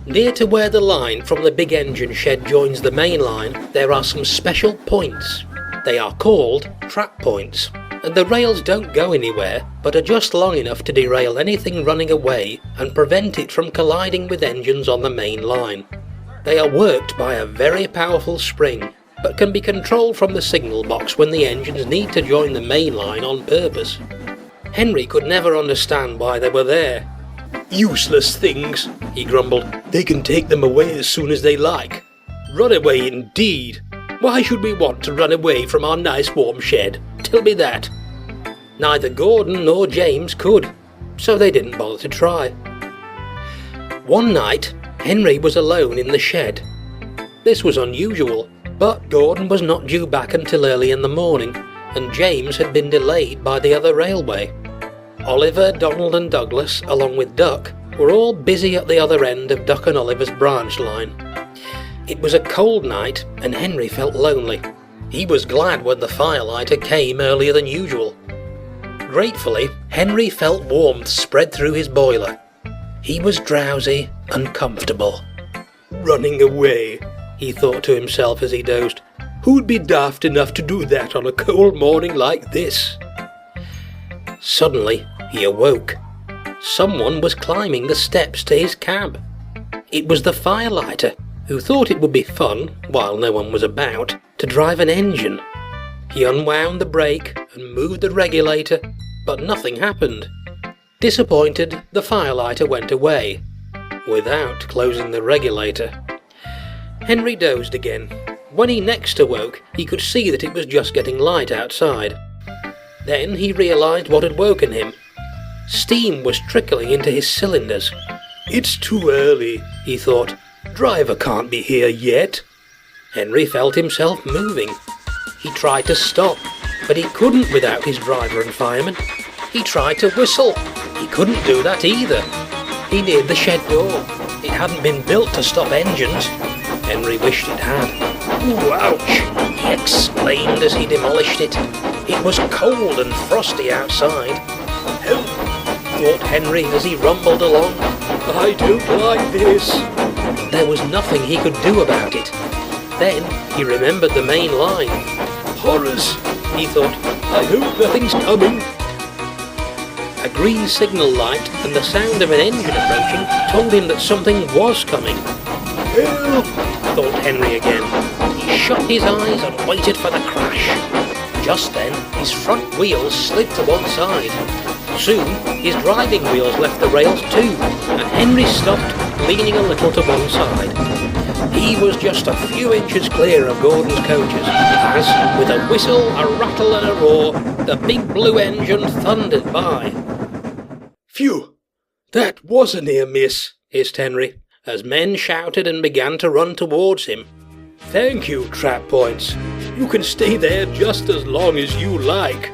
Near to where the line from the big engine shed joins the main line, there are some special points. They are called trap points, and the rails don't go anywhere, but are just long enough to derail anything running away and prevent it from colliding with engines on the main line. They are worked by a very powerful spring, but can be controlled from the signal box when the engines need to join the main line on purpose. Henry could never understand why they were there. "Useless things," he grumbled. "They can take them away as soon as they like." "Run away indeed! Why should we want to run away from our nice warm shed? Tell me that." Neither Gordon nor James could, so they didn't bother to try. One night, Henry was alone in the shed. This was unusual, but Gordon was not due back until early in the morning, and James had been delayed by the other railway. Oliver, Donald and Douglas, along with Duck, were all busy at the other end of Duck and Oliver's branch line. It was a cold night, and Henry felt lonely. He was glad when the firelighter came earlier than usual. Gratefully, Henry felt warmth spread through his boiler. He was drowsy and comfortable. "Running away," he thought to himself as he dozed. "Who'd be daft enough to do that on a cold morning like this?" Suddenly, he awoke. Someone was climbing the steps to his cab. It was the firelighter, who thought it would be fun, while no one was about, to drive an engine. He unwound the brake and moved the regulator, but nothing happened. Disappointed, the firelighter went away, without closing the regulator. Henry dozed again. When he next awoke, he could see that it was just getting light outside. Then he realised what had woken him. Steam was trickling into his cylinders. "It's too early," he thought. "Driver can't be here yet." Henry felt himself moving. He tried to stop, but he couldn't without his driver and fireman. He tried to whistle. He couldn't do that either. He neared the shed door. It hadn't been built to stop engines. Henry wished it had. "Ooh, ouch!" he exclaimed as he demolished it. It was cold and frosty outside. "Help!" thought Henry as he rumbled along. "I don't like this." There was nothing he could do about it. Then he remembered the main line. "Horrors!" he thought. "I hope nothing's coming." A green signal light and the sound of an engine approaching told him that something was coming. "Help!" thought Henry again. He shut his eyes and waited for the crash. Just then, his front wheels slid to one side. Soon, his driving wheels left the rails too, and Henry stopped, leaning a little to one side. He was just a few inches clear of Gordon's coaches, as, with a whistle, a rattle and a roar, the big blue engine thundered by. "Phew! That was a near miss," hissed Henry, as men shouted and began to run towards him. "Thank you, trap points. You can stay there just as long as you like."